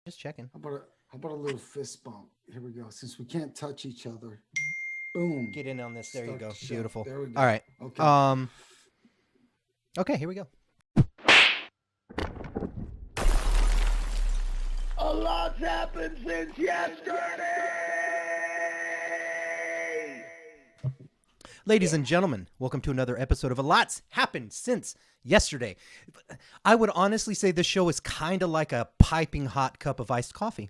Just checking. How about a little fist bump? Here we go. Since we can't touch each other, boom. Get in on this. There you Start go. the show. Beautiful. There we All go. right. Okay. Um. Okay. Here we go. A lot's happened since yesterday! Ladies and gentlemen, welcome to another episode of A Lot's Happened Since Yesterday. I would honestly say this show is kind of like a piping hot cup of iced coffee.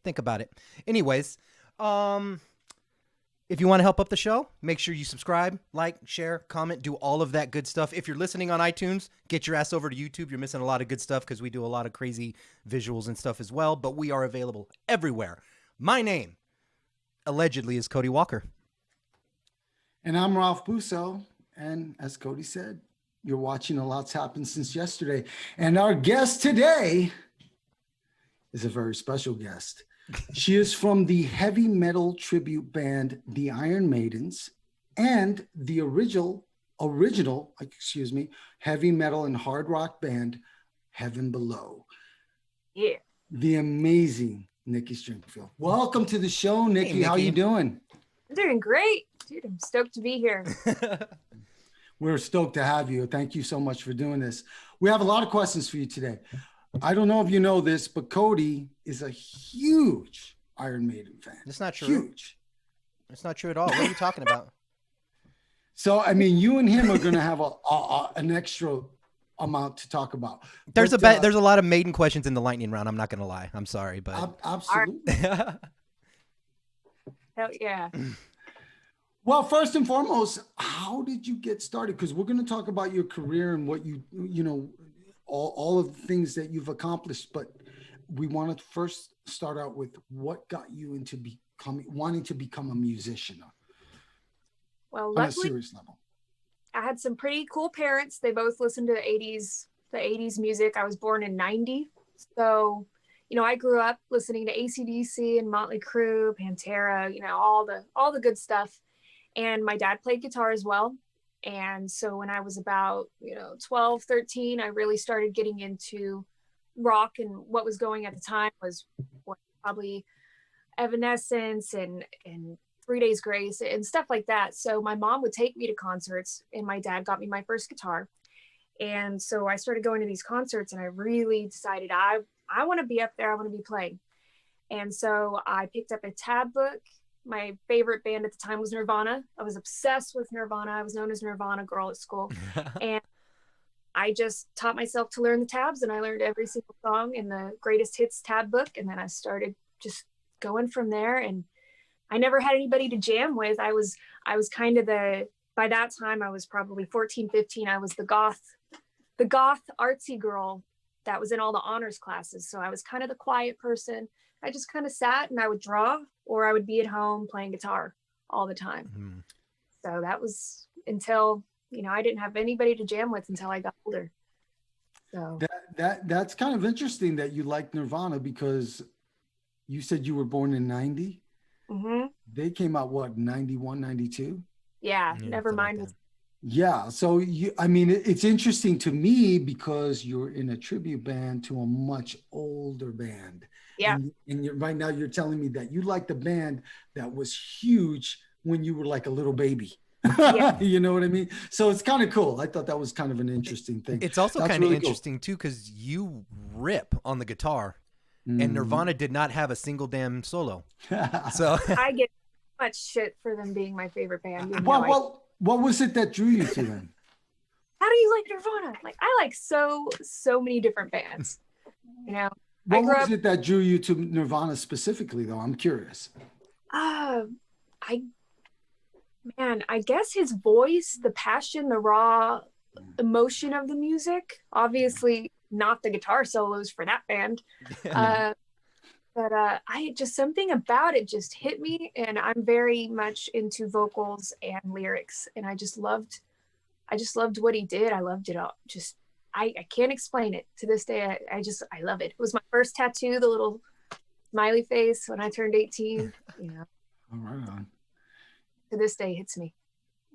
Think about it. Anyways, if you want to help up the show, make sure you subscribe, like, share, comment, do all of that good stuff. If you're listening on iTunes, get your ass over to YouTube. You're missing a lot of good stuff because we do a lot of crazy visuals and stuff as well, but we are available everywhere. My name, allegedly, is Cody Walker. And I'm Ralph Busso. And as Cody said, you're watching A Lot's Happened Since Yesterday. And our guest today is a very special guest. She is from the heavy metal tribute band, the Iron Maidens, and the original, heavy metal and hard rock band, Heaven Below. Yeah. The amazing Nikki Stringfield. Welcome to the show, Nikki. Nikki. How you doing? I'm doing great. Dude, I'm stoked to be here. We're stoked to have you. Thank you so much for doing this. We have a lot of questions for you today. I don't know if you know this, but Cody is a huge Iron Maiden fan. That's not true. Huge. That's not true at all. What are you talking about? So, I mean, you and him are going to have an extra amount to talk about. There's a lot of Maiden questions in the lightning round. I'm not going to lie. I'm sorry, but absolutely. Hell yeah. Well, first and foremost, how did you get started? Because we're going to talk about your career and what all of the things that you've accomplished. But we want to first start out with what got you into wanting to become a musician Well, on a luckily, serious level. I had some pretty cool parents. They both listened to the 80s music. I was born in 90. So, I grew up listening to AC/DC and Motley Crue, Pantera, all the good stuff. And my dad played guitar as well. And so when I was about, 12, 13, I really started getting into rock, and what was going at the time was probably Evanescence and 3 Days Grace and stuff like that. So my mom would take me to concerts, and my dad got me my first guitar. And so I started going to these concerts, and I really decided I want to be up there. I want to be playing. And so I picked up a tab book. My favorite band at the time was Nirvana. I was obsessed with Nirvana. I was known as Nirvana girl at school. And I just taught myself to learn the tabs, and I learned every single song in the greatest hits tab book. And then I started just going from there. And I never had anybody to jam with. I was kind of by that time I was probably 14, 15. I was the goth artsy girl that was in all the honors classes. So I was kind of the quiet person. I just kind of sat and I would draw, or I would be at home playing guitar all the time. Mm-hmm. So that was until, I didn't have anybody to jam with until I got older. So that's kind of interesting that you like Nirvana, because you said you were born in 90. Mm-hmm. They came out, 91, 92? Yeah, never mind. Like yeah. So it's interesting to me because you're in a tribute band to a much older band. Yeah. And right now you're telling me that you like the band that was huge when you were like a little baby. Yeah. You know what I mean? So it's kind of cool. I thought that was kind of an interesting thing. It's also kind of interesting too, because you rip on the guitar, and Nirvana did not have a single damn solo. So I get much shit for them being my favorite band. What was it that drew you to them? How do you like Nirvana? Like, I like so many different bands. What was it that drew you to Nirvana specifically, though? I'm curious. I guess his voice, the passion, the raw emotion of the music. Obviously, not the guitar solos for that band. But I just, something about it just hit me, and I'm very much into vocals and lyrics, and I just loved what he did. I loved it all. Just I can't explain it to this day. I love it. It was my first tattoo, the little smiley face when I turned 18. All right on. To this day, hits me.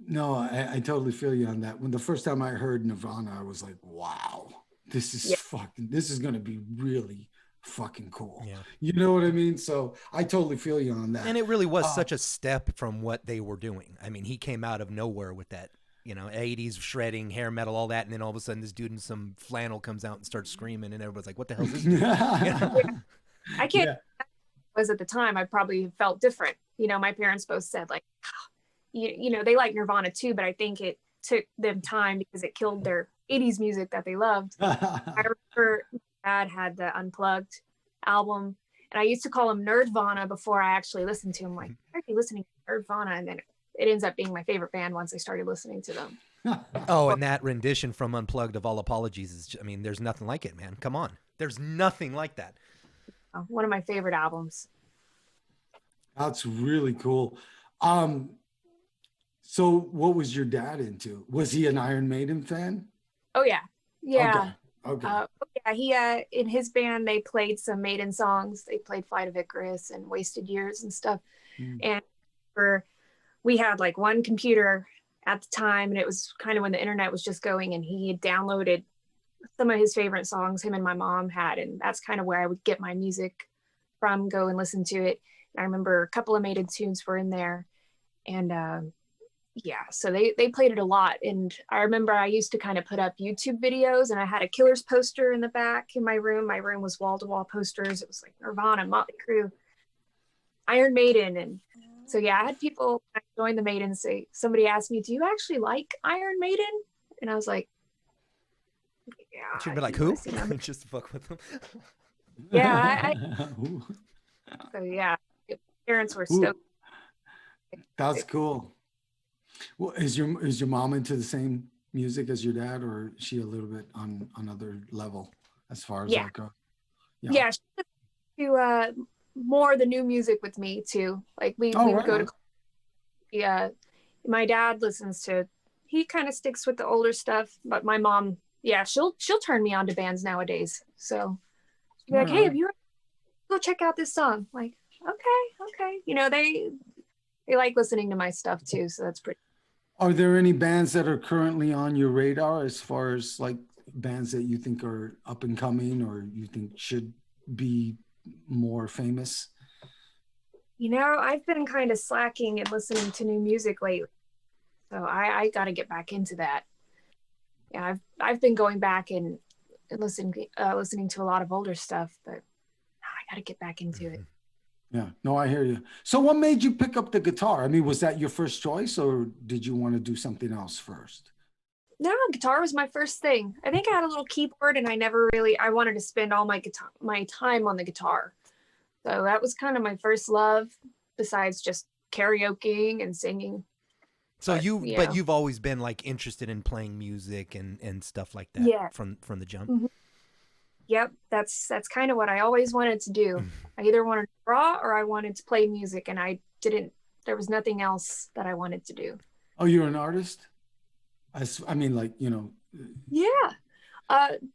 No, I totally feel you on that. When the first time I heard Nirvana, I was like, wow, this is this is going to be really fucking cool. Yeah. You know what I mean? So I totally feel you on that. And it really was such a step from what they were doing. I mean, he came out of nowhere with that, 80s shredding, hair metal, all that. And then all of a sudden this dude in some flannel comes out and starts screaming and everybody's like, what the hell is this dude? I can't, was at the time, I probably felt different. My parents both said like, they like Nirvana too, but I think it took them time because it killed their 80s music that they loved. I remember my dad had the Unplugged album, and I used to call him Nerdvana before I actually listened to him. Like, why are you listening to Nerdvana? And then it ends up being my favorite band once I started listening to them. Oh, and that rendition from Unplugged of All Apologies is, there's nothing like it, man. Come on. There's nothing like that. One of my favorite albums. That's really cool. So what was your dad into? Was he an Iron Maiden fan? Oh yeah. Yeah. Okay. Yeah, he in his band they played some Maiden songs. They played Flight of Icarus and Wasted Years and stuff. And we had like one computer at the time, and it was kind of when the internet was just going, and he had downloaded some of his favorite songs him and my mom had, and that's kind of where I would get my music from, go and listen to it. And I remember a couple of Maiden tunes were in there, and so they played it a lot. And I remember I used to kind of put up YouTube videos, and I had a Killers poster in the back in my room. My room was wall-to-wall posters. It was like Nirvana, Motley Crue, Iron Maiden. And so, yeah, I had people join the Maiden say, somebody asked me, do you actually like Iron Maiden? And I was like, yeah. She'd be like, who? Just to fuck with them. Yeah. So, yeah, parents were stoked. That's cool. Well, is your mom into the same music as your dad, or is she a little bit on another level as far as that goes? Yeah, she to more the new music with me too. Like we would go to. My dad listens to. He kind of sticks with the older stuff, but my mom, she'll turn me on to bands nowadays. So she'll be like, hey, have you go check out this song? I'm like, okay. They like listening to my stuff too, so that's pretty. Are there any bands that are currently on your radar as far as like bands that you think are up and coming or you think should be more famous? I've been kind of slacking and listening to new music lately, so I got to get back into that. Yeah, I've been going back and listening to a lot of older stuff, but I got to get back into it. Yeah, no, I hear you. So what made you pick up the guitar? I mean, was that your first choice or did you want to do something else first? No, guitar was my first thing. I think I had a little keyboard and I wanted to spend all my time on the guitar. So that was kind of my first love besides just karaokeing and singing. So but you've always been like interested in playing music and stuff like that from the jump. Mm-hmm. Yep, that's kind of what I always wanted to do. I either wanted to draw or I wanted to play music, and there was nothing else that I wanted to do. Oh, you're an artist? I mean, like, Yeah.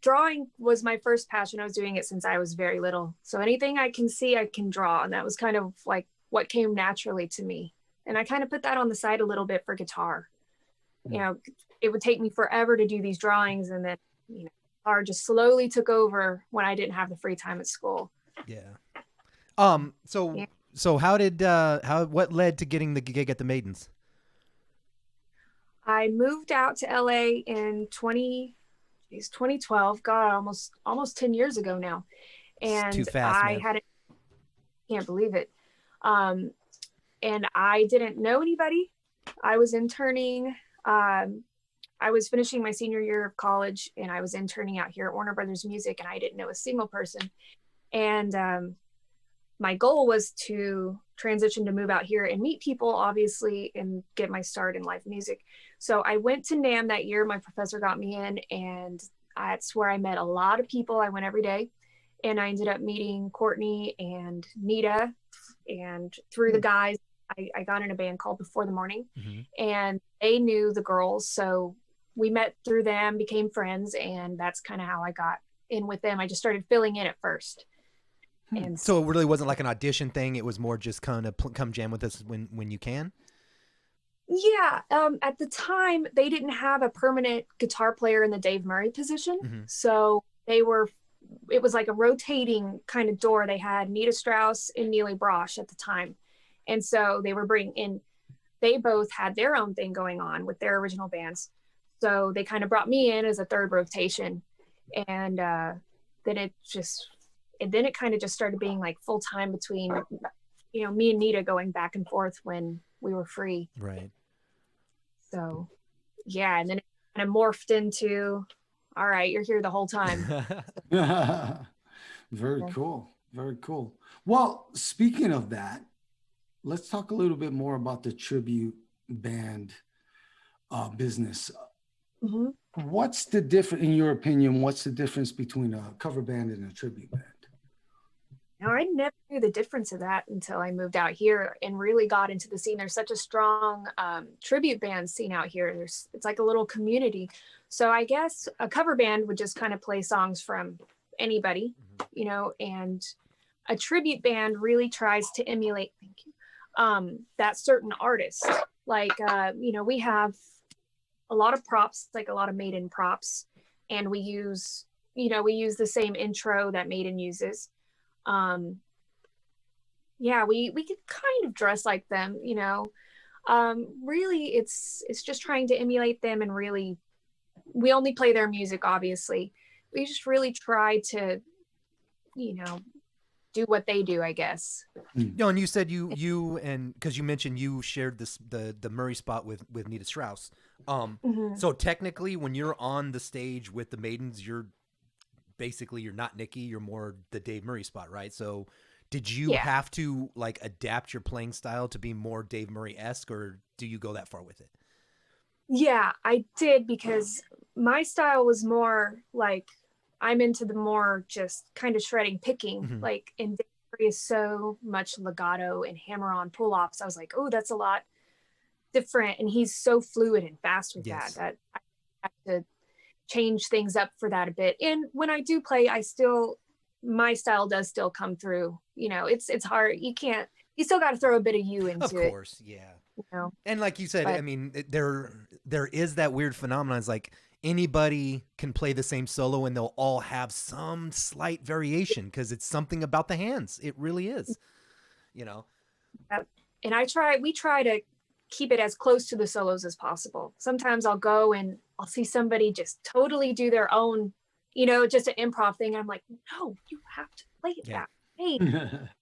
Drawing was my first passion. I was doing it since I was very little. So anything I can see, I can draw. And that was kind of like what came naturally to me. And I kind of put that on the side a little bit for guitar. It would take me forever to do these drawings, and then, guitar just slowly took over when I didn't have the free time at school. Yeah. So what led to getting the gig at the Maidens? I moved out to LA in 2012. God, almost 10 years ago now. And it's too fast, man. Can't believe it. And I didn't know anybody. I was interning. I was finishing my senior year of college, and I was interning out here at Warner Brothers Music, and I didn't know a single person. And my goal was to transition to move out here and meet people, obviously, and get my start in live music. So I went to NAMM that year. My professor got me in, and that's where I met a lot of people. I went every day, and I ended up meeting Courtney and Nita, and through the guys, I got in a band called Before the Morning, and they knew the girls. So we met through them, became friends, and that's kind of how I got in with them. I just started filling in at first. And so it really wasn't like an audition thing. It was more just kind of come jam with us when you can. Yeah. At the time, they didn't have a permanent guitar player in the Dave Murray position. So they were it was like a rotating kind of door. They had Nita Strauss and Neely Brosh at the time. And so they were bringing in, they both had their own thing going on with their original bands. So they kind of brought me in as a third rotation. And then it kind of just started being like full time between, you know, me and Nita going back and forth when we were free. Right. So yeah. And then it kind of morphed into, all right, you're here the whole time. Very cool. Very cool. Well, speaking of that, let's talk a little bit more about the tribute band business. Mm-hmm. What's the difference, in your opinion, what's the difference between a cover band and a tribute band? Now, I never knew the difference of that until I moved out here and really got into the scene. There's such a strong tribute band scene out here. It's like a little community. So I guess a cover band would just kind of play songs from anybody, you know, and a tribute band really tries to emulate, that certain artist. Like, you know, we have a lot of props, like a lot of Maiden props, and we use the same intro that Maiden uses. Yeah, we could kind of dress like them, you know. Really it's just trying to emulate them, and really we only play their music, obviously. We just really try to, you know, do what they do, I guess. You know, and you said you and because you mentioned you shared the Murray spot with Nita Strauss. So technically when you're on the stage with the Maidens, you're not Nikki, you're more the Dave Murray spot, right? So did you have to like adapt your playing style to be more Dave Murray-esque, or do you go that far with it? Yeah, I did, because my style was more like, I'm into the more just kind of shredding, picking, like, and Dave Murray is so much legato and hammer on pull-offs. I was like, oh, that's a lot different. And he's so fluid and fast with that I have to change things up for that a bit. And when I do play, my style does still come through. You know, it's hard. You still got to throw a bit of you into it. Of course, yeah. You know? And like you said, I mean, there is that weird phenomenon. It's like anybody can play the same solo and they'll all have some slight variation because it's something about the hands. It really is, you know. And we try to keep it as close to the solos as possible. Sometimes I'll go and I'll see somebody just totally do their own, you know, just an improv thing. I'm like, no, you have to play it that way.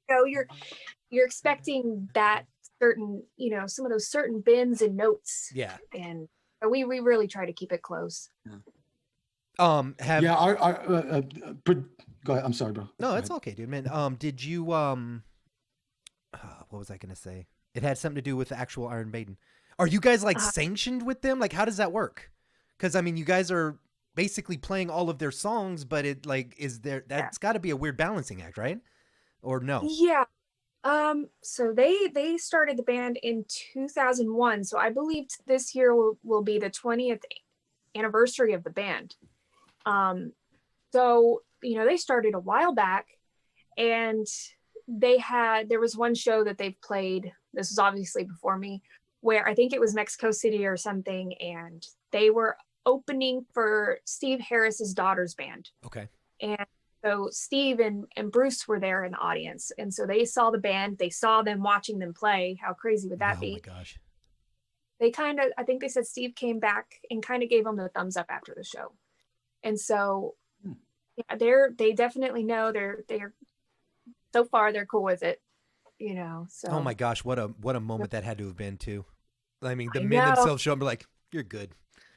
So you're expecting that certain, you know, some of those certain bends and notes. Yeah. And we really try to keep it close. Go ahead. I'm sorry, bro. No, it's okay, dude, man. Did you what was I gonna say? It had something to do with the actual Iron Maiden. Are you guys like sanctioned with them? Like, how does that work? Because I mean, you guys are basically playing all of their songs, but it like that's got to be a weird balancing act, right? Or no? Yeah. So they started the band in 2001. So I believe this year will be the 20th anniversary of the band. So, you know, they started a while back, and there was one show that they've played. This was obviously before me, where I think it was Mexico City or something. And they were opening for Steve Harris's daughter's band. Okay. And so Steve and Bruce were there in the audience. And so they saw the band, they saw them watching them play. How crazy would that be? Oh my gosh. I think they said Steve came back and kind of gave them the thumbs up after the show. And so yeah, they definitely know they're so far they're cool with it, you know. So oh my gosh, what a moment that had to have been too. I mean, the men themselves show up and be like, you're good.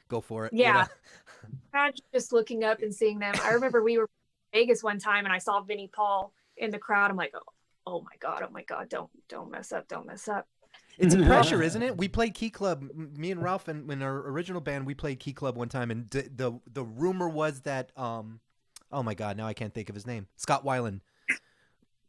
Go for it. Yeah. You know? Not just looking up and seeing them. I remember we were in Vegas one time and I saw Vinnie Paul in the crowd. I'm like, oh my God, don't mess up. It's a pressure, isn't it? We played Key Club. Me and Ralph, and in our original band, we played Key Club one time, and the rumor was that oh my God, now I can't think of his name. Scott Weiland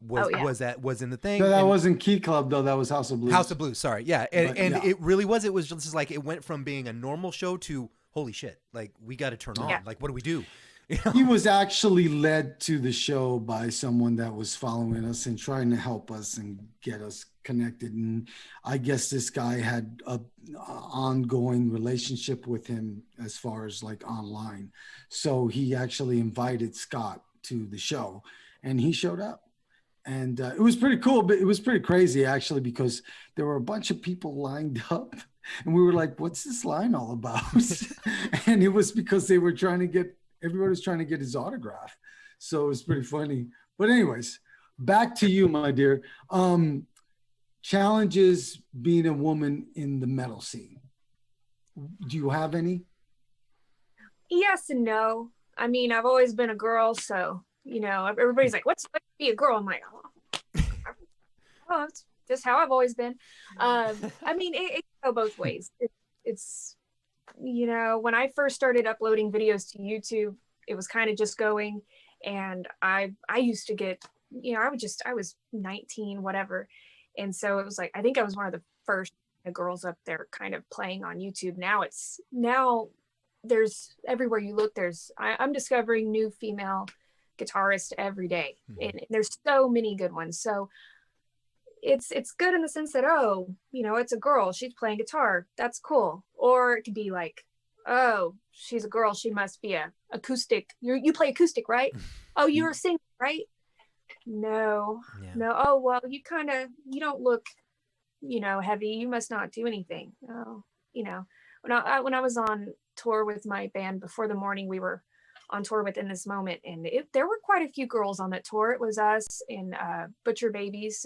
was in the thing. No, that wasn't Key Club though. That was House of Blues. House of Blues, sorry, yeah, and it really was. It was just like it went from being a normal show to holy shit, like we got to turn on. Like, what do we do? You know? He was actually led to the show by someone that was following us and trying to help us and get us connected. And I guess this guy had a ongoing relationship with him as far as like online. So he actually invited Scott to the show, and he showed up. And it was pretty cool, but it was pretty crazy actually, because there were a bunch of people lined up and we were like, what's this line all about? And it was because they were everybody was trying to get his autograph. So it was pretty funny. But anyways, back to you, my dear. Challenges being a woman in the metal scene. Do you have any? Yes and no. I mean, I've always been a girl, so everybody's like, what's it like to be a girl? I'm like, oh, it's just how I've always been. I mean, it can go both ways. It's when I first started uploading videos to YouTube, it was kind of just going, and I used to get, I was 19, whatever. And so it was like, I think I was one of the first girls up there kind of playing on YouTube. Now there's everywhere you look, I'm discovering new female guitarists every day. And there's so many good ones. So it's good in the sense that, it's a girl, she's playing guitar, that's cool. Or it could be like, oh, she's a girl, she must be a acoustic. You play acoustic, right? Oh, you're a singer, right? No. Oh, well, you don't look, heavy, you must not do anything. Oh, when I was on tour with my band Before the Morning, we were on tour with In This Moment, and there were quite a few girls on that tour. It was us and Butcher Babies,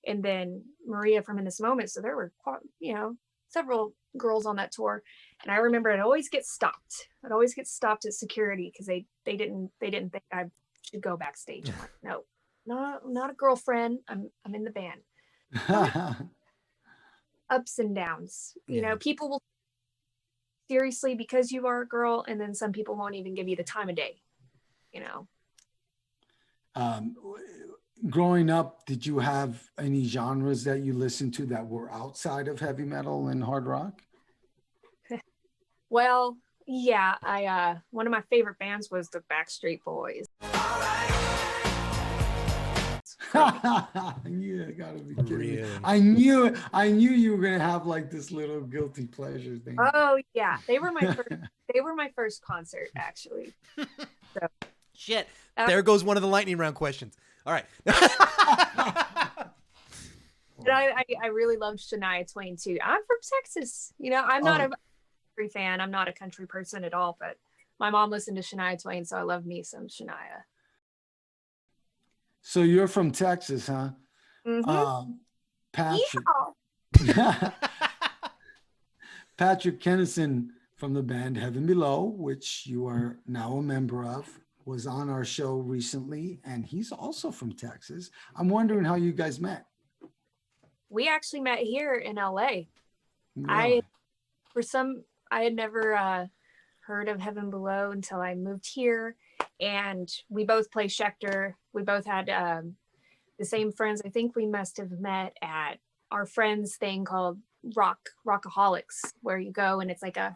and then Maria from In This Moment. So there were several girls on that tour. And I remember I'd always get stopped at security because they didn't think I should go backstage. I'm like, no, not a girlfriend. I'm in the band. Ups and downs. People will seriously because you are a girl, and then some people won't even give you the time of day. Growing up, did you have any genres that you listened to that were outside of heavy metal and hard rock? Well, yeah, I one of my favorite bands was the Backstreet Boys. You gotta be kidding me. I knew you were gonna have like this little guilty pleasure thing. Oh yeah, they were my first concert actually. So, shit, there goes one of the lightning round questions. All right. And I really loved Shania Twain too. I'm from Texas. I'm not a country fan. I'm not a country person at all, but my mom listened to Shania Twain, so I love me some Shania. So you're from Texas, huh? Mm-hmm. Patrick Kennison from the band Heaven Below, which you are now a member of, was on our show recently, and he's also from Texas. I'm wondering how you guys met. We actually met here in LA. Really? I had never heard of Heaven Below until I moved here, and we both play Schecter. We both had the same friends. I think we must have met at our friends thing called Rockaholics, where you go and it's like a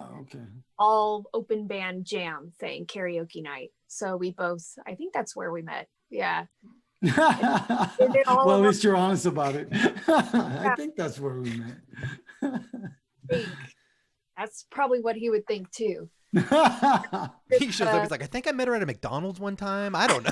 all open band jam thing, karaoke night. So we both, I think that's where we met. Yeah. Well, at least you're honest about it. I think that's where we met. That's probably what he would think too. He shows up, he's like, I think I met her at a McDonald's one time. I don't know.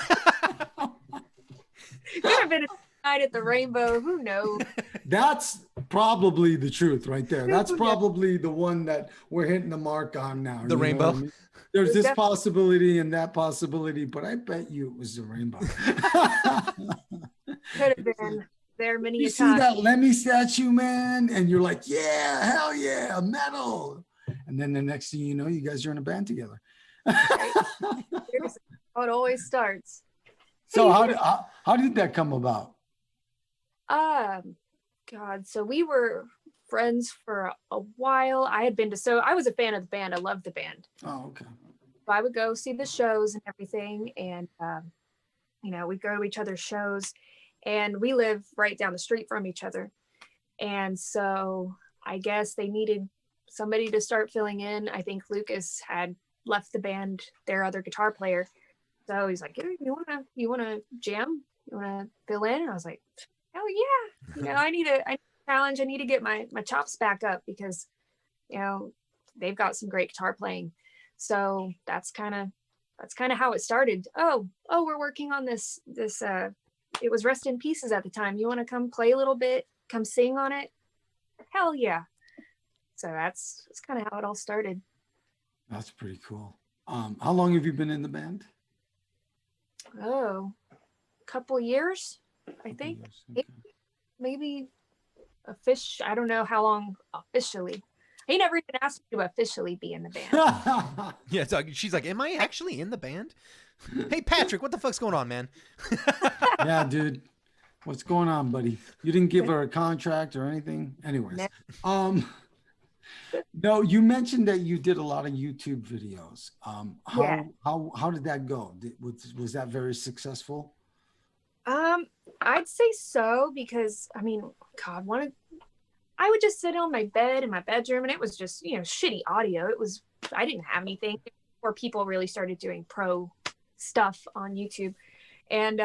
Could have been a night at the Rainbow. Who knows? That's probably the truth right there. That's probably the one that we're hitting the mark on now. The Rainbow. I mean? There's this possibility and that possibility, but I bet you it was the Rainbow. Could have been there many you a see time. that Lemmy statue, man, and you're like, yeah, hell yeah, metal. And then the next thing you know, you guys are in a band together. How it always starts. So how did that come about? God, so we were friends for a while. I was a fan of the band. I loved the band. Oh, okay. So I would go see the shows and everything, and we'd go to each other's shows, and we live right down the street from each other. And so I guess they needed somebody to start filling in. I think Lucas had left the band, their other guitar player. So he's like, you wanna jam? You wanna fill in? And I was like, hell yeah. I need a challenge. I need to get my chops back up because they've got some great guitar playing. So that's kind of that's kind of how it started. Oh, we're working on this. It was Rest in Pieces at the time. You want to come play a little bit? Come sing on it? Hell yeah! So that's kind of how it all started. That's pretty cool. How long have you been in the band? Oh, a couple years, I think. Okay. Maybe I don't know how long officially. He never even asked me to officially be in the band. Yeah, so she's like, am I actually in the band? Hey, Patrick, what the fuck's going on, man? Yeah, dude. What's going on, buddy? You didn't give her a contract or anything? Anyways. No, you mentioned that you did a lot of YouTube videos. How did that go? Was that very successful? I'd say so, because I mean, God, I would just sit on my bed in my bedroom, and it was just, shitty audio. I didn't have anything before people really started doing pro stuff on YouTube. And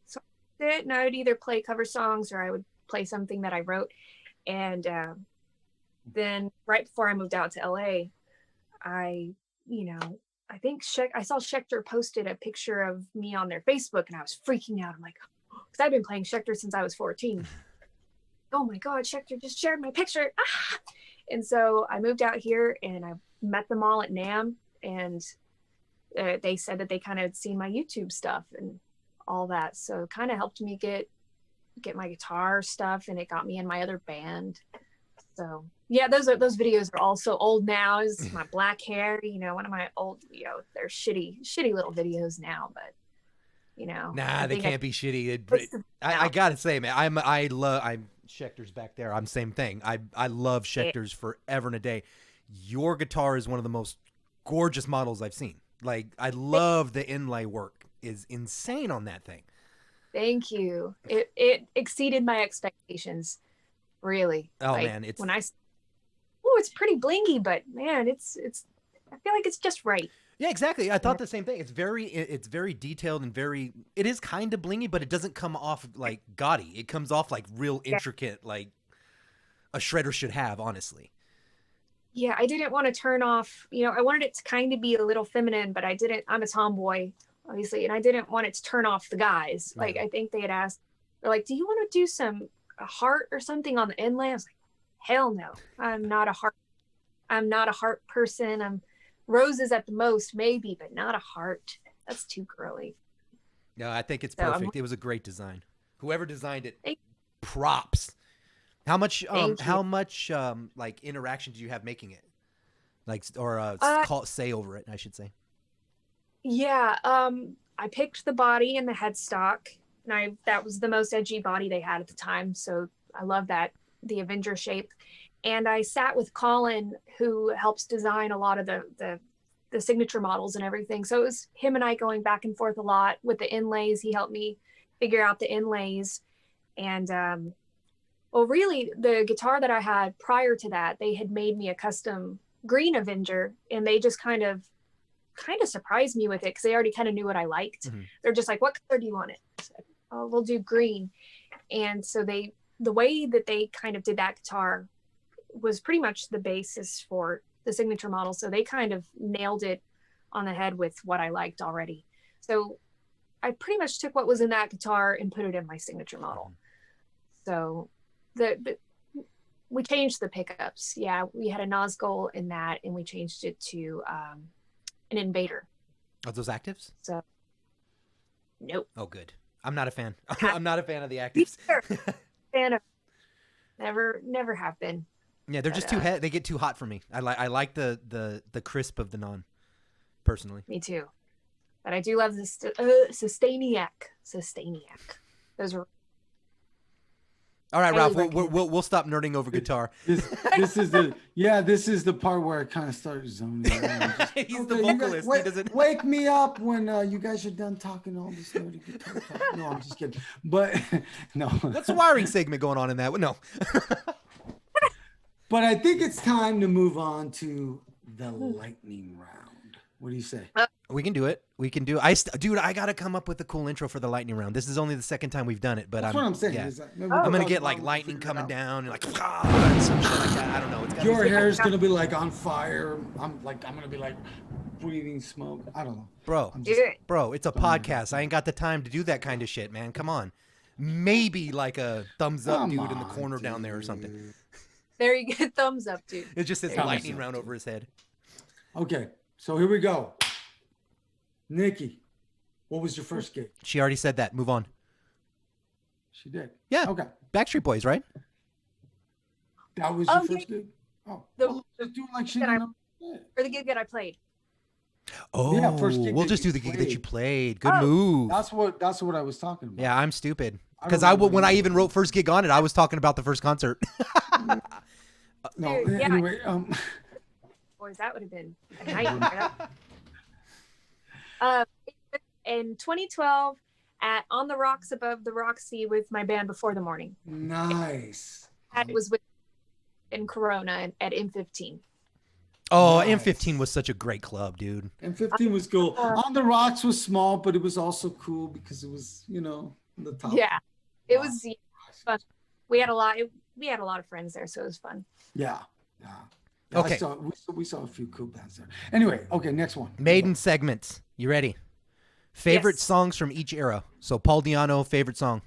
so I did, and I would either play cover songs or I would play something that I wrote. And then right before I moved out to LA, I think I saw Schecter posted a picture of me on their Facebook, and I was freaking out. I'm like, because I've been playing Schecter since I was 14. Oh my God, Schecter just shared my picture. Ah! And so I moved out here and I met them all at NAMM, and they said that they kind of had seen my YouTube stuff and all that. So it kind of helped me get my guitar stuff, and it got me in my other band. So yeah, those videos are also old now. Is my black hair, one of my old, they're shitty little videos now, but Nah, they can't be shitty. I gotta say, man, I'm Schecter's back there. I'm same thing. I love Schecter's forever and a day. Your guitar is one of the most gorgeous models I've seen. Like, I love the inlay work. Is insane on that thing. Thank you. It exceeded my expectations, really. Oh man, it's pretty blingy, but man, it's I feel like it's just right. Yeah, exactly. I thought the same thing. It's very detailed and it is kind of blingy, but it doesn't come off like gaudy. It comes off like real intricate, like a shredder should have, honestly. Yeah, I didn't want to turn off, I wanted it to kind of be a little feminine, but I'm a tomboy, obviously, and I didn't want it to turn off the guys. Like, I think they had asked, they're like, do you want to do a heart or something on the inlay? I was like, hell no. I'm not a heart person. I'm roses at the most, maybe, but not a heart. That's too girly. No, I think it's perfect. It was a great design. Whoever designed it, props. How much like interaction did you have making it? Like, or say over it, I should say. Yeah, I picked the body and the headstock, and that was the most edgy body they had at the time, so I love that, the Avenger shape. And I sat with Colin, who helps design a lot of the signature models and everything. So it was him and I going back and forth a lot with the inlays. He helped me figure out the inlays. And really, the guitar that I had prior to that, they had made me a custom green Avenger, and they just kind of surprised me with it, because they already kind of knew what I liked. Mm-hmm. They're just like, what color do you want it? I said, oh, we'll do green. And so the way that they kind of did that guitar was pretty much the basis for the signature model. So they kind of nailed it on the head with what I liked already. So I pretty much took what was in that guitar and put it in my signature model. So we changed the pickups. Yeah, we had a Nazgul in that, and we changed it to an Invader. Are those actives? So, nope. Oh, good. I'm not a fan. I'm not a fan of the actives. Fan of, never have been. Yeah, they're just too they get too hot for me. I like the crisp of the non, personally. Me too, but I do love the Sustainiac. Those are. All right, Ralph. We'll stop nerding over guitar. This is the part where I kind of start zoning out. He's the vocalist. Guys, he doesn't wake me up when you guys are done talking all this nerdy guitar talk. No, I'm just kidding. But no. What's the wiring segment going on in that? No. But I think it's time to move on to the lightning round. What do you say? We can do it. Dude, I got to come up with a cool intro for the lightning round. This is only the second time we've done it, but that's what I'm saying. Yeah. I'm going to get like lightning coming down and like and some shit like that. I don't know. Your hair is going to be like on fire. I'm going to be like breathing smoke. I don't know. Bro, I'm just, bro, it's a Don't worry. podcast. I ain't got the time to do that kind of shit, man. Come on. Maybe like a thumbs up Come dude in the on, corner down there or something. dude. There you go. Thumbs up, dude. It just says Thumbs lightning up, round dude. over his head. Okay, so here we go. Nikki, what was your first gig? She already said that. Move on. She did. Yeah. Okay, Backstreet Boys, right? that was your Oh, first gig. Oh, The- well, let's just do it like she that I- didn't know. Or the gig that I played. Oh, Yeah, first gig we'll that just you do the gig that you played. played. Good Oh, move. That's what I was talking about. Yeah, I'm stupid. I Because don't remember when I either. even wrote first gig on it, I was talking about the first concert. No. Dude, yeah. Anyway, Boys, that would have been a nightmare. uh, in 2012, at On the Rocks Above the Roxy with my band Before the Morning. nice. That was with in Corona at M15. Oh, Nice. M15 was such a great club, dude. And 15 was cool. On the Rocks was small, but it was also cool because it was, the top. Yeah, it Wow. was fun. We had a lot. We had a lot of friends there, so it was fun. Yeah. Okay. We saw a few cool bands there. Anyway, okay, next one. Maiden segments. You ready? Favorite Yes. songs from each era. So Paul Diano, favorite song.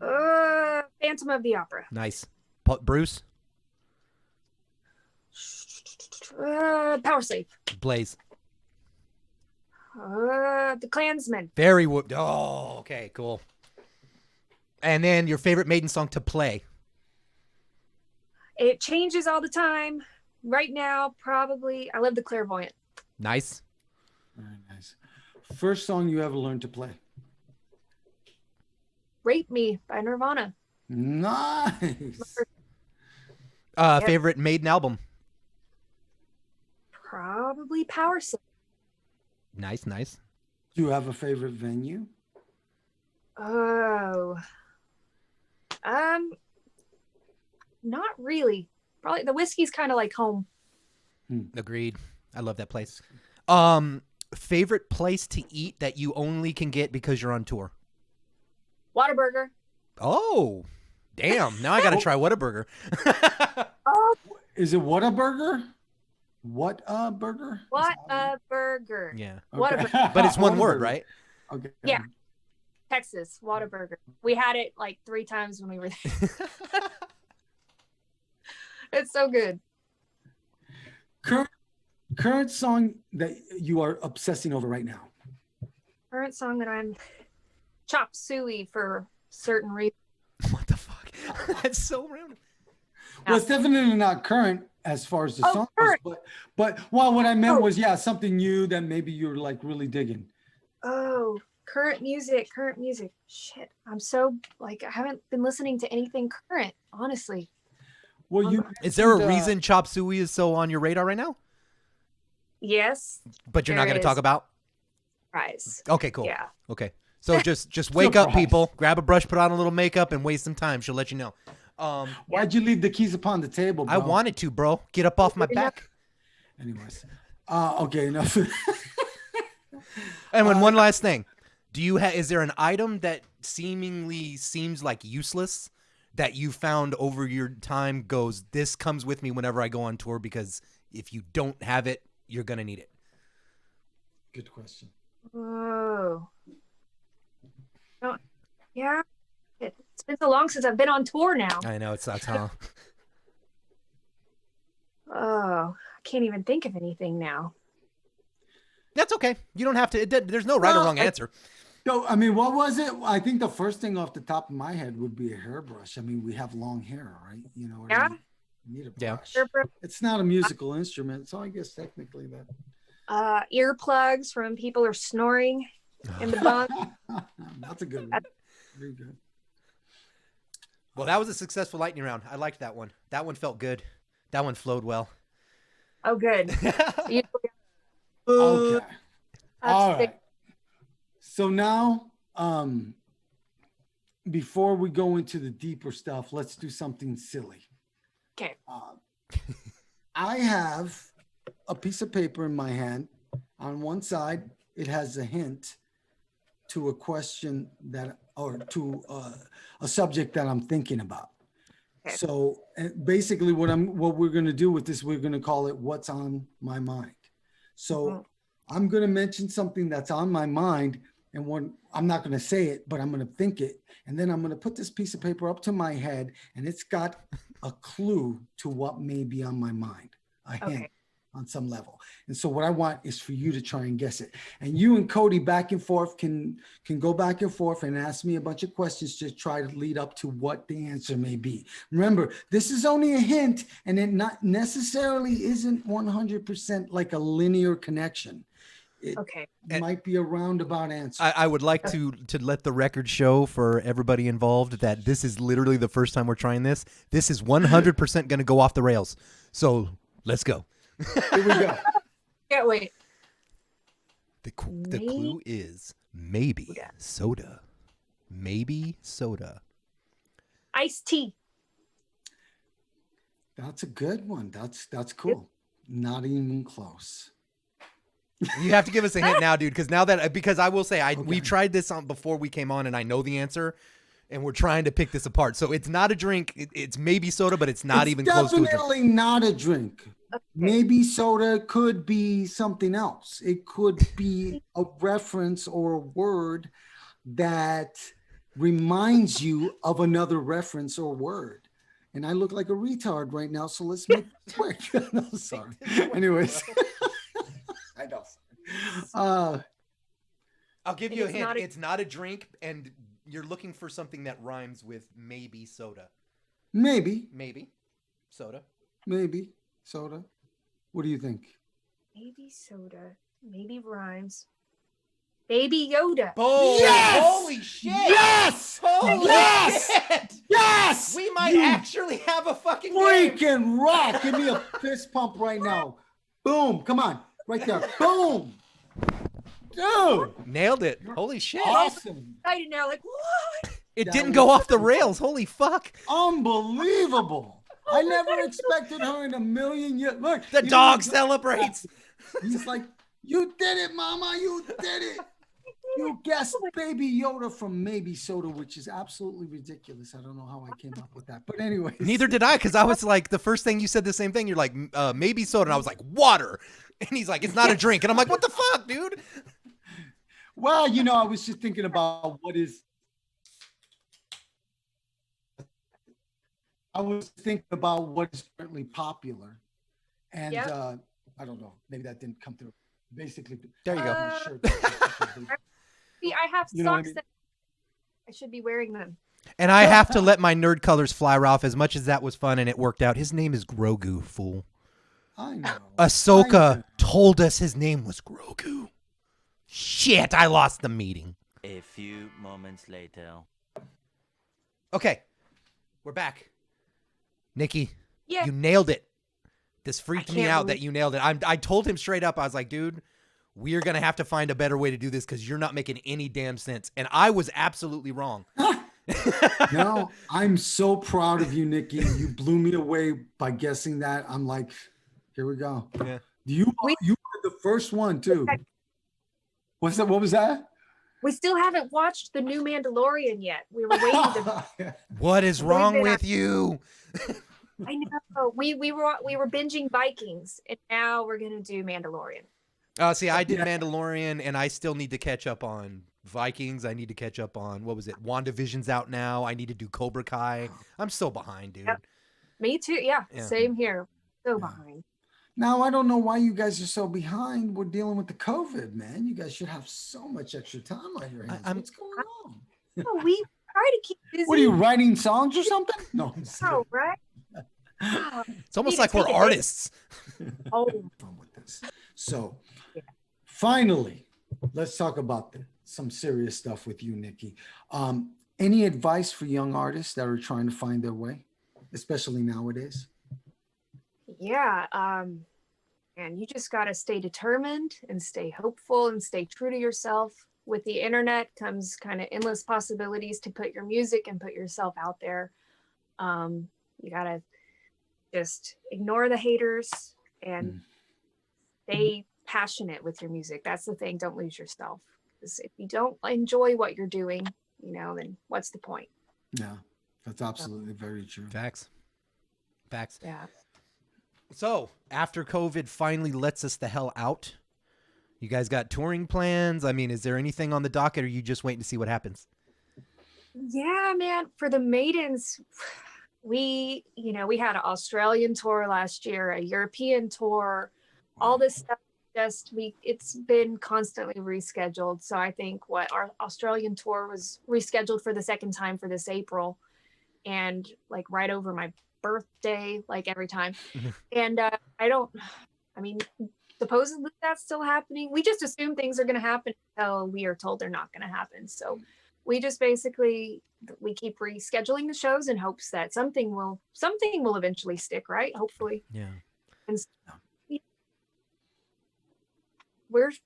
Phantom of the Opera. Nice. Bruce, Power Slave. Blaze. The Klansman. Very oh, okay, cool. And then your favorite Maiden song to play. It changes all the time. Right now, probably I love the Clairvoyant. Nice. Very nice. First song you ever learned to play. Rape Me by Nirvana. Nice. Favorite Maiden album. Probably Power Slave. Nice. Do you have a favorite venue? Oh. Not really. Probably the whiskey's kind of like home. Agreed. I love that place. Favorite place to eat that you only can get because you're on tour. Whataburger. Oh, damn. Now I got to try Whataburger. Oh, Is it Whataburger? What a burger? what a burger. Yeah. Whataburger. But it's one word, Whataburger. right? Okay. Yeah. Texas, Whataburger. We had it like 3 times when we were there. It's so good. Current song that you are obsessing over right now. Current song that I'm chop suey for certain reasons. What the fuck? That's so random. Well, it's definitely not current as far as the Oh, song current. goes, but what I meant Oh. was, something new that maybe you're like really digging. Oh, current music. Shit. I'm so I haven't been listening to anything current, honestly. Well, you Is there a mentioned, reason Chop Suey is so on your radar right now? Yes. But you're not There going to talk is. about? Surprise. Okay, cool. Yeah. Okay. So just wake up, Surprise. people. Grab a brush, put on a little makeup, and waste some time. She'll let you know. Why'd you leave the keys upon the table, bro? I wanted to, bro. Get up off my back. Anyways. Okay, enough. And one last thing. Is there an item that seemingly seems like useless that you found over your time goes, this comes with me whenever I go on tour because if you don't have it, you're going to need it? Good question. Oh. Oh, yeah. It's been so long since I've been on tour now. I know, it sucks, huh? Oh, I can't even think of anything now. That's okay. You don't have to. There's no right or Well, wrong answer. So, I mean, what was it? I think the first thing off the top of my head would be a hairbrush. I mean, we have long hair, right? You know what I Yeah. mean? You need a Yeah. brush. It's not a musical instrument, so I guess technically that. Earplugs from people who are snoring in the bunk. That's a good one. Very good. Well, that was a successful lightning round. I liked that one. That one felt good. That one flowed well. Oh, good. You- Okay. that's All big. right. So now, before we go into the deeper stuff, let's do something silly. Okay. I have a piece of paper in my hand. On one side, it has a hint to a question or to a subject that I'm thinking about. Okay. So basically what we're going to do with this, we're going to call it What's on My Mind. So I'm going to mention something that's on my mind. And when I'm not going to say it, but I'm going to think it. And then I'm going to put this piece of paper up to my head, and it's got a clue to what may be on my mind, a hint on some level. And so what I want is for you to try and guess it. And you and Cody back and forth can go back and forth and ask me a bunch of questions to try to lead up to what the answer may be. Remember, this is only a hint, and it not necessarily isn't 100% like a linear connection. It might be a roundabout answer. I would like to let the record show for everybody involved that this is literally the first time we're trying this. This is 100% going to go off the rails. So let's go. Here we go. Can't wait. The clue is maybe soda. Maybe soda. Iced tea. That's a good one. That's cool. Not even close. You have to give us a hint now, dude, because I will say we tried this on before we came on, and I know the answer, and we're trying to pick this apart. So it's not a drink. It's maybe soda, but it's not even close to a drink. Definitely not a drink. Okay. Maybe soda could be something else. It could be a reference or a word that reminds you of another reference or word. And I look like a retard right now, so let's make it quick. No, sorry. Anyways. I know. I'll give you a hint. It's not a drink, and you're looking for something that rhymes with maybe soda. Maybe soda. Maybe soda. What do you think? Maybe soda. Maybe rhymes. Baby Yoda. Boom! Yes! Holy shit! Yes! Holy shit! Yes! We might actually have a fucking freaking rock! Give me a fist pump right now. Boom! Come on. Right there. Boom. Dude. Nailed it. Holy shit. Awesome. Excited now, like, what? It didn't go off the rails. Holy fuck. Unbelievable. I never expected her in a million years. Look. The dog celebrates. He's like, you did it, mama. You did it. You guessed Baby Yoda from Maybe Soda, which is absolutely ridiculous. I don't know how I came up with that. But anyways. Neither did I, because I was like, the first thing you said the same thing. You're like, maybe soda. And I was like, water. And he's like, it's not a drink. And I'm like, what the fuck, dude? Well, I was just thinking about what is currently popular. And I don't know. Maybe that didn't come through. Basically, there you go. See, I have socks that I should be wearing them. And I have to let my nerd colors fly, Ralph, as much as that was fun and it worked out. His name is Grogu, fool. I know. Ahsoka told us his name was Grogu. Shit, I lost the meeting. A few moments later. Okay, we're back. Nikki, you nailed it. This freaked me out that you nailed it. I told him straight up, I was like, dude, we're going to have to find a better way to do this because you're not making any damn sense. And I was absolutely wrong. No, I'm so proud of you, Nikki. You blew me away by guessing that. I'm like, here we go. Yeah. You were the first one, too. What was that? We still haven't watched the new Mandalorian yet. We were waiting to. What is wrong with you? I know. We were binging Vikings, and now we're gonna do Mandalorian. Oh, see, I did Mandalorian, and I still need to catch up on Vikings. I need to catch up on, what was it? WandaVision's out now. I need to do Cobra Kai. I'm so behind, dude. Yep. Me too. Yeah, same here. So behind. Now, I don't know why you guys are so behind. We're dealing with the COVID, man. You guys should have so much extra time on your hands. What's going on? No, we try to keep busy. What are you, writing songs or something? No. Oh, right. It's almost like we're artists. Fun with this. So, finally, let's talk about some serious stuff with you, Nikki. Any advice for young artists that are trying to find their way, especially nowadays? Yeah. And you just got to stay determined and stay hopeful and stay true to yourself. With the internet comes kind of endless possibilities to put your music and put yourself out there. You got to just ignore the haters and stay passionate with your music. That's the thing. Don't lose yourself. Because if you don't enjoy what you're doing, then what's the point? Yeah, that's absolutely very true. Facts. Yeah. So, after COVID finally lets us the hell out, You guys got touring plans? I mean, is there anything on the docket, or are you just waiting to see what happens? Yeah, man. For the Maidens, we had an Australian tour last year, a European tour, all this stuff. It's been constantly rescheduled. So I think our Australian tour was rescheduled for the second time for this April, and like right over my birthday, like every time. And I mean, supposedly that's still happening. We just assume things are going to happen until we are told they're not going to happen. So we just basically we keep rescheduling the shows in hopes that something will eventually stick, right? Hopefully. Yeah. And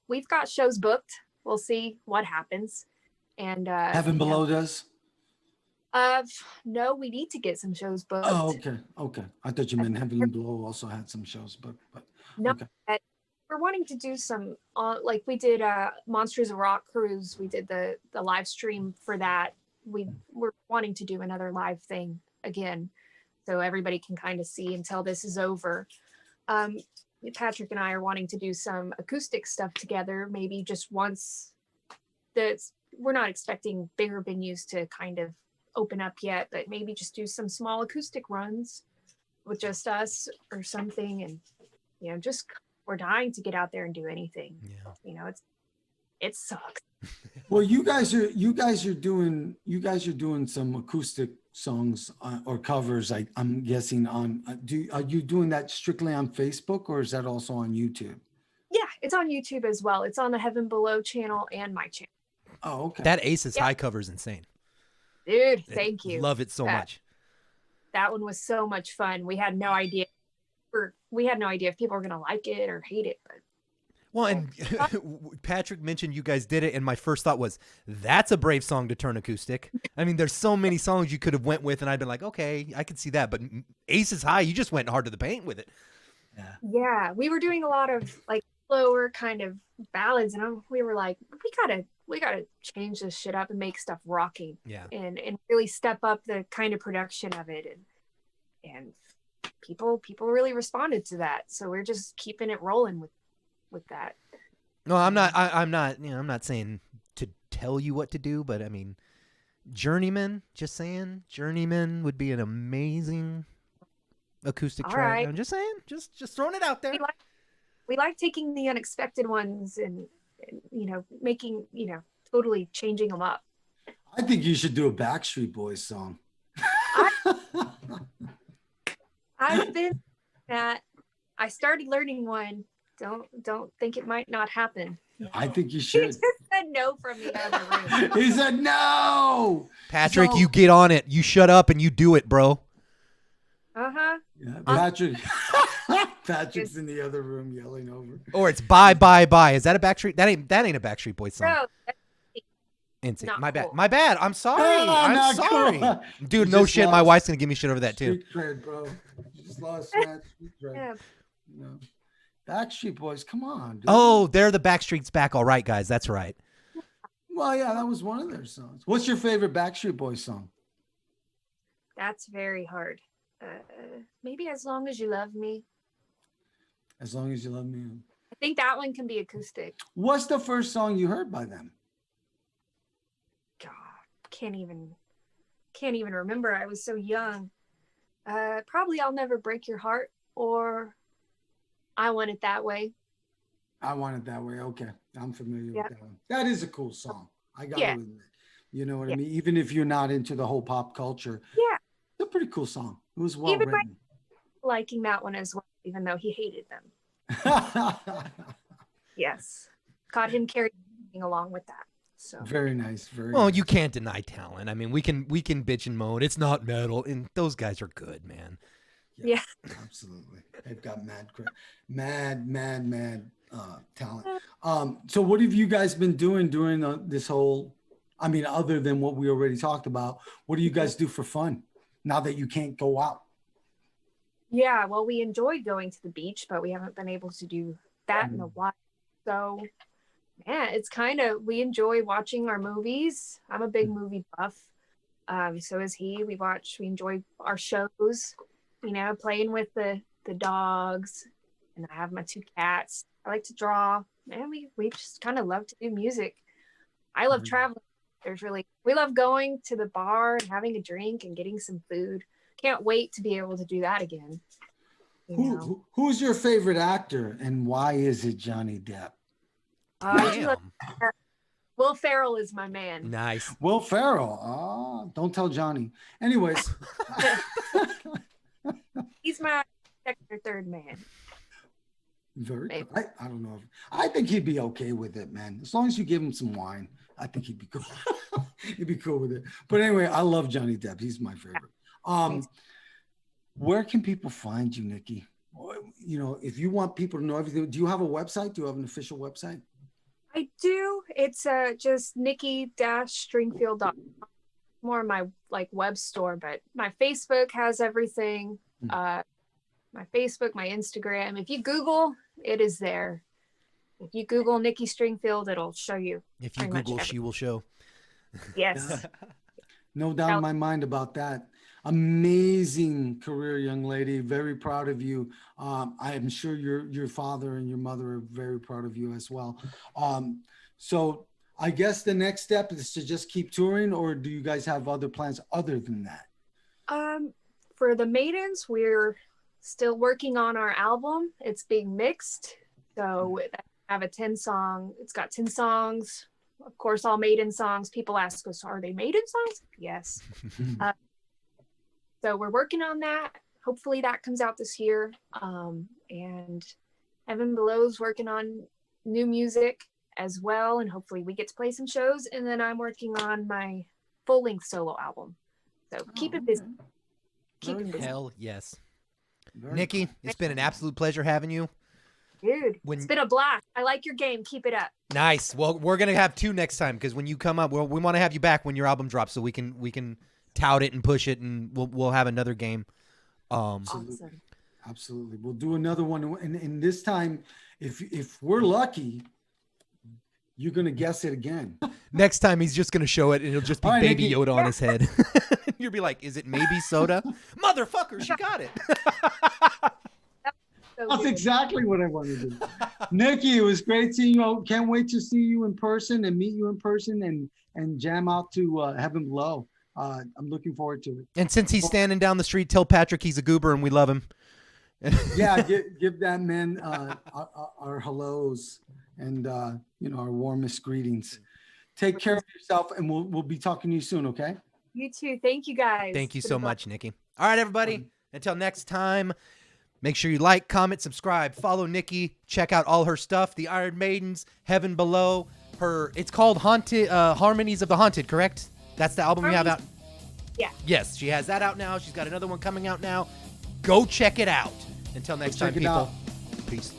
we've got shows booked. We'll see what happens. And Heaven Below does? No, we need to get some shows booked. Oh, okay. I thought you meant Heaven Below also had some shows, but no. okay. We're wanting to do some like we did Monsters of Rock cruise. We did the live stream for that. We're wanting to do another live thing again, so everybody can kind of see until this is over. Patrick and I are wanting to do some acoustic stuff together, maybe just once. We're not expecting bigger venues to kind of open up yet, but maybe just do some small acoustic runs with just us or something. And just we're dying to get out there and do anything. Yeah. It sucks. Well, you guys are doing some acoustic songs or covers. I'm guessing on. Are you doing that strictly on Facebook, or is that also on YouTube? Yeah, it's on YouTube as well. It's on the Heaven Below channel and my channel. Oh, okay. That ALHSY cover is insane. Dude, thank you. Love it so much. That one was so much fun. We had no idea. We had no idea if people were gonna like it or hate it, but. Well, and Patrick mentioned you guys did it, and my first thought was, that's a brave song to turn acoustic. I mean, there's so many songs you could have went with, and I'd been like, okay, I could see that. But ALHSY, you just went hard to the paint with it. Yeah, we were doing a lot of like slower kind of ballads, and we were like, we gotta change this shit up and make stuff rocking. Yeah. And really step up the kind of production of it, and people really responded to that. So we're just keeping it rolling with that. No, I'm not saying to tell you what to do, but I mean, Journeyman would be an amazing acoustic track. Right. I'm just saying, just throwing it out there. We like taking the unexpected ones and making, totally changing them up. I think you should do a Backstreet Boys song. I've been that. I started learning one. Don't think it might not happen. I think you He should. just said no from the other room. He said no. Patrick, So- you get on it. You shut up and you do it, bro. Uh-huh. Yeah, Patrick's in the other room yelling over. Or it's bye bye bye. Is that a Backstreet? That ain't a Backstreet Boys song. No, that's Insane. not My bad. cool. My bad. I'm sorry. No, I'm not sorry. cool. Dude, You no just shit. My lost wife's gonna give me shit over that too. Street cred, bro. You just lost that street cred. Yeah. No. Backstreet Boys, come on, dude. Oh, they're the Backstreet's back. All right, guys. That's right. Well, yeah, that was one of their songs. What's your favorite Backstreet Boys song? That's very hard. Maybe As Long As You Love Me. As Long As You Love Me. I think that one can be acoustic. What's the first song you heard by them? God, can't even remember. I was so young. Probably I'll Never Break Your Heart or I Want It That Way. I Want It That Way. Okay. I'm familiar Yeah. with that one. That is a cool song. I got to Yeah. admit. You know what I Yeah. mean? Even if you're not into the whole pop culture. Yeah. It's a pretty cool song. It was well Even written. Liking that one as well, even though he hated them. Yes. Caught him carrying along with that. So Very nice. Very Well, nice. you can't deny talent. I mean, we can bitch and moan. It's not metal, and those guys are good, man. Yeah. Absolutely. They've got mad talent. So what have you guys been doing during this whole, I mean, other than what we already talked about, what do you guys do for fun now that you can't go out? yeah, well, we enjoyed going to the beach, but we haven't been able to do that in a while. So yeah, it's kind of, we enjoy watching our movies. I'm a big movie buff. So is he. We enjoy our shows, playing with the dogs, and I have my 2 cats. I like to draw. man, we just kind of love to do music. I love traveling. We love going to the bar and having a drink and getting some food. Can't wait to be able to do that again. You know? Who's your favorite actor and why is it Johnny Depp? I do Damn. love- Will Ferrell is my man. Nice. Will Ferrell. Don't tell Johnny. Anyways. He's my second or third man. Very. I don't know. I think he'd be okay with it, man. As long as you give him some wine, I think he'd be cool. He'd be cool with it. But anyway, I love Johnny Depp. He's my favorite. Where can people find you, Nikki? You know, if you want people to know everything, do you have a website? Do you have an official website? I do. It's just Nikki-Stringfield.com. More my like web store, but my Facebook has everything. My Facebook, my Instagram. If you Google, it is there. If you Google Nikki Stringfield, it'll show you. If you Google, she will show. Yes. No doubt in my mind about that. Amazing career, young lady. Very proud of you. I am sure your father and your mother are very proud of you as well. So I guess the next step is to just keep touring, or do you guys have other plans other than that? For the Maidens, we're still working on our album. It's being mixed. So I have a 10 song. It's got 10 songs. Of course, all Maiden songs. People ask us, are they Maiden songs? Yes. So we're working on that. Hopefully that comes out this year. And Evan Below's working on new music as well. And hopefully we get to play some shows. And then I'm working on my full-length solo album. So keep it busy. Keep it busy. Hell yes. Very Nikki, cool. it's been an absolute pleasure having you. Dude, it's been a blast. I like your game. Keep it up. Nice. Well, we're gonna have two next time because when you come up, we want to have you back when your album drops, so we can tout it and push it, and we'll have another game. Awesome. Absolutely. We'll do another one, and this time, if we're lucky, you're gonna guess it again. Next time he's just gonna show it, and it'll just be All right, Baby Nikki. Yoda on his head. You'll be like, "Is it maybe soda?" Motherfucker, she got it. So That's good. exactly what I wanted to do. Nikki, it was great seeing you. Can't wait to see you in person and meet you in person and jam out to Heaven Below. I'm looking forward to it. And since he's standing down the street, tell Patrick he's a goober and we love him. Yeah, give that man our hellos and our warmest greetings. Take care of yourself, and we'll be talking to you soon. Okay. You too. Thank you guys. Thank you It's so been a much, Nikki. All right, everybody. Until next time, make sure you like, comment, subscribe, follow Nikki, check out all her stuff, the Iron Maidens, Heaven Below. It's called Harmonies of the Haunted, correct? That's the album you have out? Yeah. Yes, she has that out now. She's got another one coming out now. Go check it out. Until next time, check it people. out. Peace.